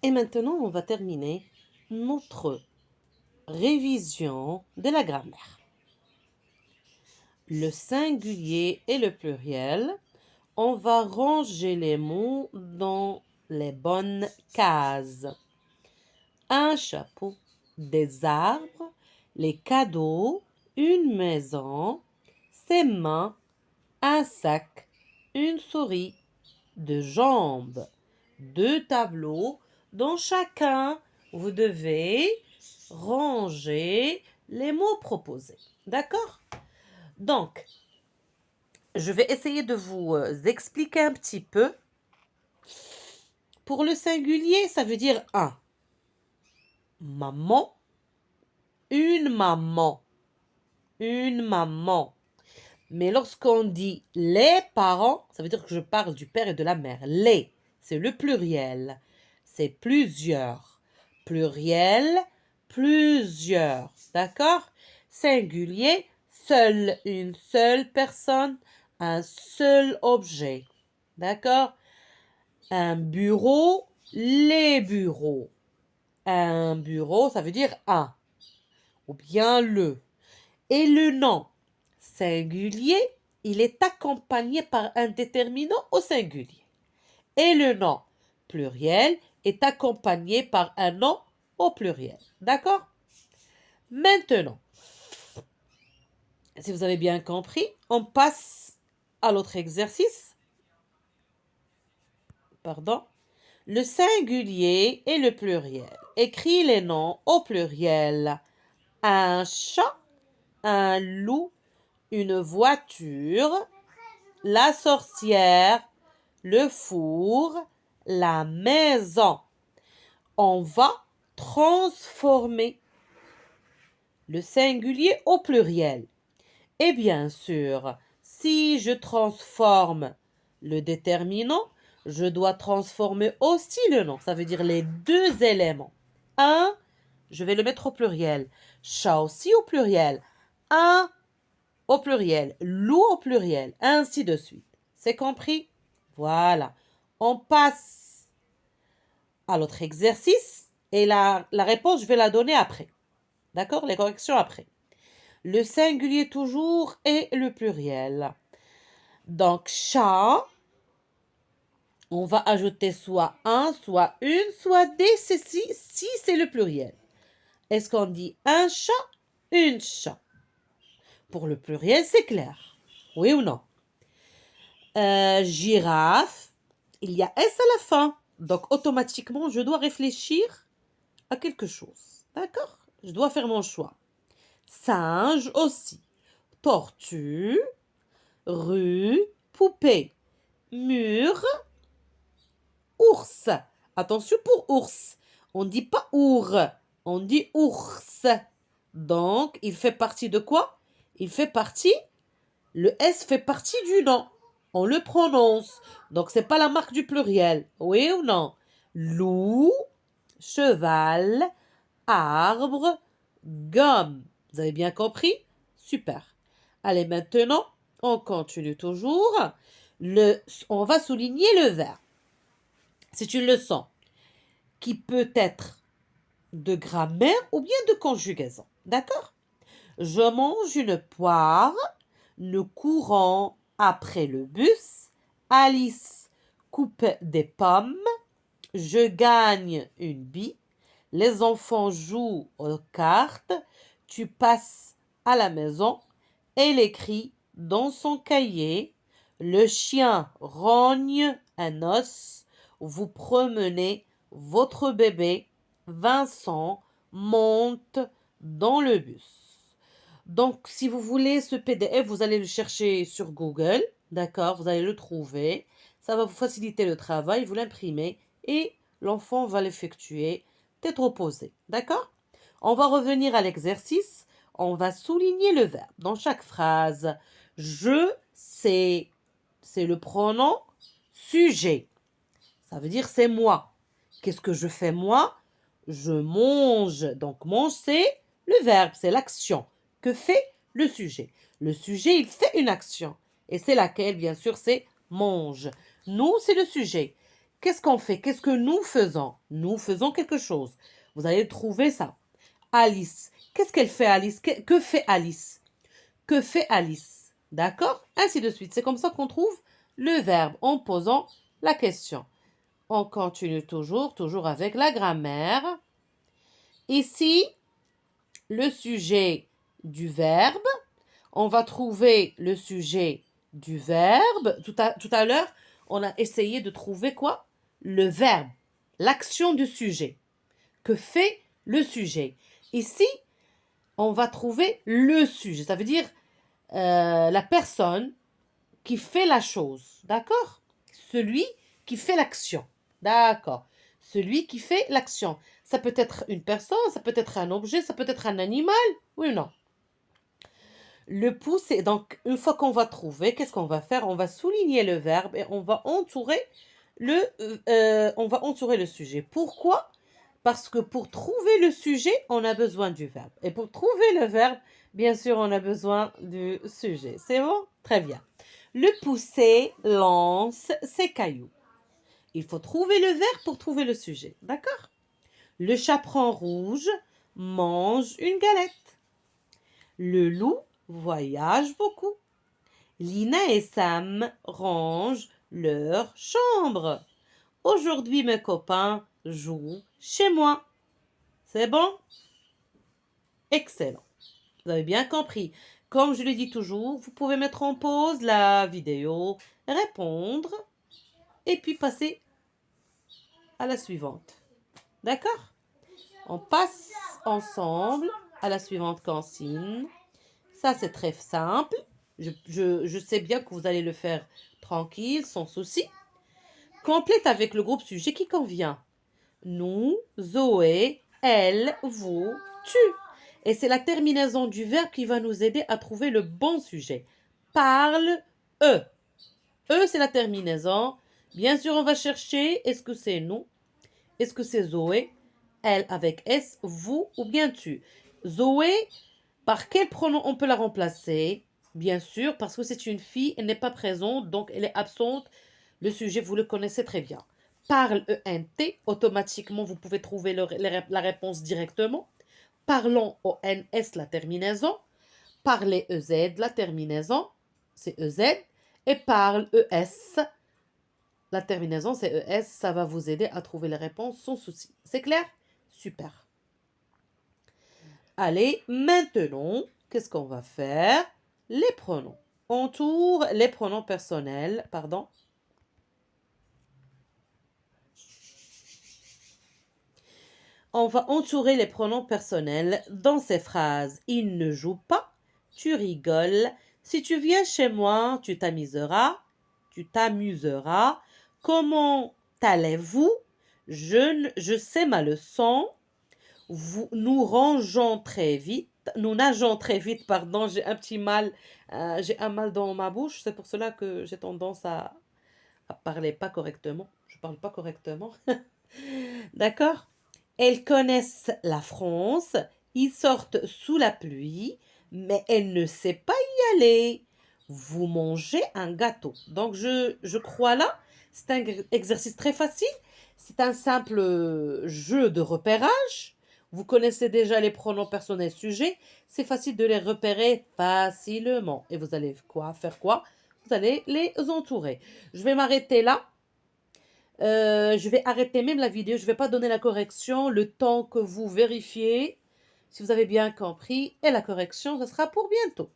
Et maintenant, on va terminer notre révision de la grammaire. Le singulier et le pluriel, on va ranger les mots dans les bonnes cases. Un chapeau, des arbres, les cadeaux, une maison, ses mains, un sac, une souris, deux jambes, deux tableaux dont chacun vous devez ranger les mots proposés. D'accord? Donc, je vais essayer de vous expliquer un petit peu. Pour le singulier, ça veut dire un. Maman, une maman, une maman. Mais lorsqu'on dit les parents, ça veut dire que je parle du père et de la mère. Les, c'est le pluriel. C'est plusieurs. Pluriel, plusieurs. D'accord? Singulier, seule, une seule personne, un seul objet. D'accord? Un bureau, les bureaux. Un bureau, ça veut dire un. Ou bien le. Et le nom singulier, il est accompagné par un déterminant au singulier. Et le nom pluriel est accompagné par un nom au pluriel. D'accord? Maintenant, si vous avez bien compris, on passe à l'autre exercice. Pardon. Le singulier et le pluriel. Écris les noms au pluriel. Un chat, un loup, une voiture, la sorcière, le four, la maison. On va transformer le singulier au pluriel. Et bien sûr, si je transforme le déterminant, je dois transformer aussi le nom. Ça veut dire les deux éléments. Un, je vais le mettre au pluriel. Chat aussi au pluriel. Un au pluriel. Loup au pluriel. Ainsi de suite. C'est compris? Voilà. On passe à l'autre exercice. Et la réponse, je vais la donner après. D'accord? Les corrections après. Le singulier toujours et le pluriel. Donc, chat, on va ajouter soit un, soit une, soit des, si c'est le pluriel. Est-ce qu'on dit un chat, une chat? Pour le pluriel, c'est clair. Oui ou non? Girafe, il y a S à la fin. Donc, automatiquement, je dois réfléchir à quelque chose. D'accord? Je dois faire mon choix. Singe aussi. Tortue, rue, poupée, mur, ours. Attention pour ours. On ne dit pas ours, on dit ours. Donc, il fait partie de quoi? Il fait partie, le S fait partie du nom. On le prononce. Donc, c'est pas la marque du pluriel. Oui ou non? Loup, cheval, arbre, gomme. Vous avez bien compris? Super. Allez, maintenant, on continue toujours. On va souligner le verbe. C'est une leçon qui peut être de grammaire ou bien de conjugaison. D'accord? Je mange une poire, nous courons après le bus, Alice coupe des pommes, je gagne une bille, les enfants jouent aux cartes, tu passes à la maison, elle écrit dans son cahier, le chien rogne un os, vous promenez votre bébé, Vincent monte dans le bus. Donc, si vous voulez ce PDF, vous allez le chercher sur Google, d'accord? Vous allez le trouver. Ça va vous faciliter le travail, vous l'imprimez et l'enfant va l'effectuer tête reposée, d'accord? On va revenir à l'exercice. On va souligner le verbe dans chaque phrase. Je sais, c'est le pronom sujet. Ça veut dire c'est moi. Qu'est-ce que je fais moi? Je mange. Donc, mange, c'est le verbe, c'est l'action. Que fait le sujet? Le sujet, il fait une action. Et c'est laquelle, bien sûr, c'est mange. Nous, c'est le sujet. qu'est-ce qu'on fait? Qu'est-ce que nous faisons? Nous faisons quelque chose. Vous allez trouver ça. Alice. Qu'est-ce qu'elle fait, Alice? Que fait Alice? Que fait Alice? D'accord? Ainsi de suite. C'est comme ça qu'on trouve le verbe en posant la question. On continue toujours avec la grammaire. Ici, le sujet du verbe. On va trouver le sujet du verbe. Tout à l'heure, on a essayé de trouver quoi? Le verbe, l'action du sujet. Que fait le sujet? Ici, on va trouver le sujet. Ça veut dire la personne qui fait la chose. D'accord? Celui qui fait l'action. D'accord. Celui qui fait l'action. Ça peut être une personne, ça peut être un objet, ça peut être un animal. Oui ou non? Le pouce, c'est donc, une fois qu'on va trouver, qu'est-ce qu'on va faire? On va souligner le verbe et on va entourer le sujet. Pourquoi? Parce que pour trouver le sujet, on a besoin du verbe. Et pour trouver le verbe, bien sûr, on a besoin du sujet. C'est bon? Très bien. Le poussé lance ses cailloux. Il faut trouver le verbe pour trouver le sujet. D'accord? Le chaperon rouge mange une galette. Le loup voyage beaucoup. Lina et Sam rangent leur chambre. Aujourd'hui, mes copains jouent chez moi. C'est bon? Excellent. Vous avez bien compris. Comme je le dis toujours, vous pouvez mettre en pause la vidéo, répondre et puis passer à la suivante. D'accord? On passe ensemble à la suivante consigne. Ça, c'est très simple. Je sais bien que vous allez le faire tranquille, sans souci. Complète avec le groupe sujet qui convient. Nous, Zoé, elle, vous, tu. Et c'est la terminaison du verbe qui va nous aider à trouver le bon sujet. Parle, eux. Eux, c'est la terminaison. Bien sûr, on va chercher, est-ce que c'est nous? Est-ce que c'est Zoé? Elle avec S, vous ou bien tu? Zoé, par quel pronom on peut la remplacer? Bien sûr, parce que c'est une fille, elle n'est pas présente, donc elle est absente. Le sujet, vous le connaissez très bien. Parle ENT, automatiquement, vous pouvez trouver la réponse directement. Parlons ONS, la terminaison. Parler EZ, la terminaison, c'est EZ. Et parle ES, la terminaison, c'est ES. Ça va vous aider à trouver les réponses sans souci. C'est clair? Super. Allez, maintenant, qu'est-ce qu'on va faire? Les pronoms. On tourne les pronoms personnels, pardon. On va entourer les pronoms personnels dans ces phrases. Il ne joue pas, tu rigoles. Si tu viens chez moi, tu t'amuseras. Tu t'amuseras. Comment allez-vous? Je sais ma leçon. Nous rangeons très vite. Nous nageons très vite, pardon. J'ai un petit mal. J'ai un mal dans ma bouche. C'est pour cela que j'ai tendance à parler pas correctement. Je parle pas correctement. D'accord? Elles connaissent la France, ils sortent sous la pluie, mais elle ne sait pas y aller. Vous mangez un gâteau. Donc, je crois là, c'est un exercice très facile. C'est un simple jeu de repérage. Vous connaissez déjà les pronoms personnels sujets. C'est facile de les repérer facilement. Et vous allez faire quoi? Vous allez les entourer. Je vais m'arrêter là. Je vais arrêter même la vidéo, je ne vais pas donner la correction, le temps que vous vérifiez si vous avez bien compris. Et la correction, ce sera pour bientôt.